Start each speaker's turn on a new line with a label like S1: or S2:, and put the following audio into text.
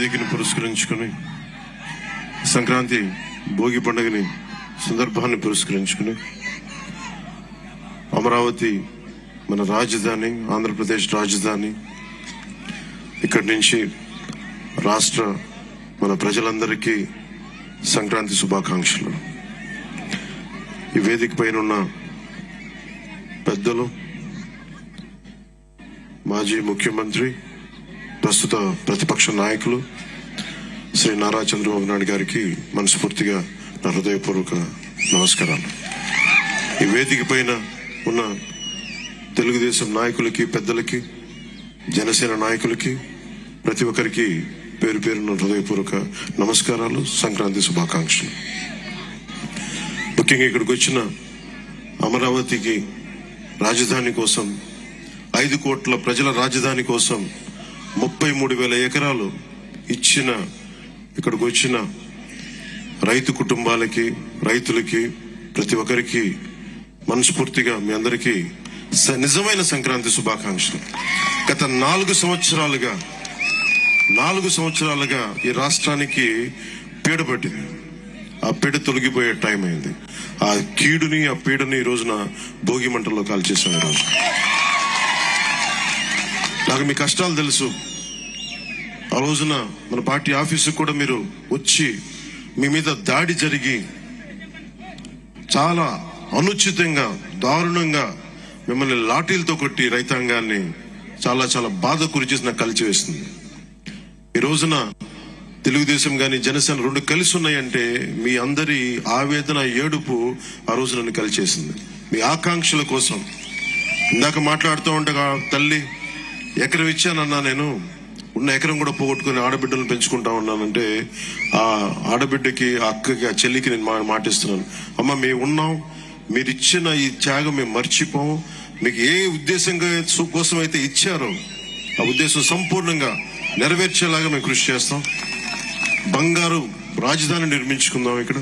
S1: వేదికను పురస్కరించుకుని సంక్రాంతి భోగి పండుగని సందర్భాన్ని పురస్కరించుకుని అమరావతి మన రాజధాని, ఆంధ్రప్రదేశ్ రాజధాని, ఇక్కడి నుంచి రాష్ట్ర మన ప్రజలందరికీ సంక్రాంతి శుభాకాంక్షలు. ఈ వేదిక పైన ఉన్న పెద్దలు, మాజీ ముఖ్యమంత్రి, ప్రస్తుత ప్రతిపక్ష నాయకులు శ్రీ నారా చంద్రబాబు నాయుడు గారికి మనస్ఫూర్తిగా నా హృదయపూర్వక నమస్కారాలు. ఈ వేదిక పైన ఉన్న తెలుగుదేశం నాయకులకి, పెద్దలకి, జనసేన నాయకులకి, ప్రతి ఒక్కరికి పేరు పేరున హృదయపూర్వక నమస్కారాలు, సంక్రాంతి శుభాకాంక్షలు. ముఖ్యంగా ఇక్కడికి వచ్చిన అమరావతికి రాజధాని కోసం, 5 కోట్ల ప్రజల రాజధాని కోసం 33,000 ఎకరాలు ఇచ్చిన ఇక్కడికి వచ్చిన రైతు కుటుంబాలకి, రైతులకి, ప్రతి ఒక్కరికి మనస్ఫూర్తిగా మీ అందరికీ నిజమైన సంక్రాంతి శుభాకాంక్షలు. గత 4 సంవత్సరాలుగా ఈ రాష్ట్రానికి పీడ పట్టింది. ఆ పీడ తొలగిపోయే టైం అయింది. ఆ కీడుని, ఆ పీడని ఈ రోజున భోగి మంటల్లో కాల్చేసాం. ఈరోజు నాకు మీ కష్టాలు తెలుసు. ఆ రోజున మన పార్టీ ఆఫీసుకు కూడా మీరు వచ్చి మీ మీద దాడి జరిగి చాలా అనుచితంగా, దారుణంగా మిమ్మల్ని లాఠీలతో కొట్టి రైతాంగాన్ని చాలా చాలా బాధ గురి చేసి నాకు కలిచివేస్తుంది. ఈ రోజున తెలుగుదేశం గాని, జనసేన 2 కలిసి ఉన్నాయంటే మీ అందరి ఆవేదన, ఏడుపు ఆ రోజు నన్ను కలిచేసింది. మీ ఆకాంక్షల కోసం ఇందాక మాట్లాడుతూ ఉండగా, తల్లి ఎకరం ఇచ్చానన్నా, నేను ఉన్న ఎకరం కూడా పోగొట్టుకుని ఆడబిడ్డలను పెంచుకుంటా ఉన్నానంటే ఆ ఆడబిడ్డకి, ఆ అక్కకి, ఆ చెల్లికి నేను మాటిస్తున్నాను. అమ్మ, మేము ఉన్నాం, మీరు ఇచ్చిన ఈ త్యాగం మేము మర్చిపోం. మీకు ఏ ఉద్దేశం కోసం అయితే ఇచ్చారో ఆ ఉద్దేశం సంపూర్ణంగా నెరవేర్చేలాగా మేము కృషి చేస్తాం. బంగారు రాజధాని నిర్మించుకుందాం ఇక్కడ.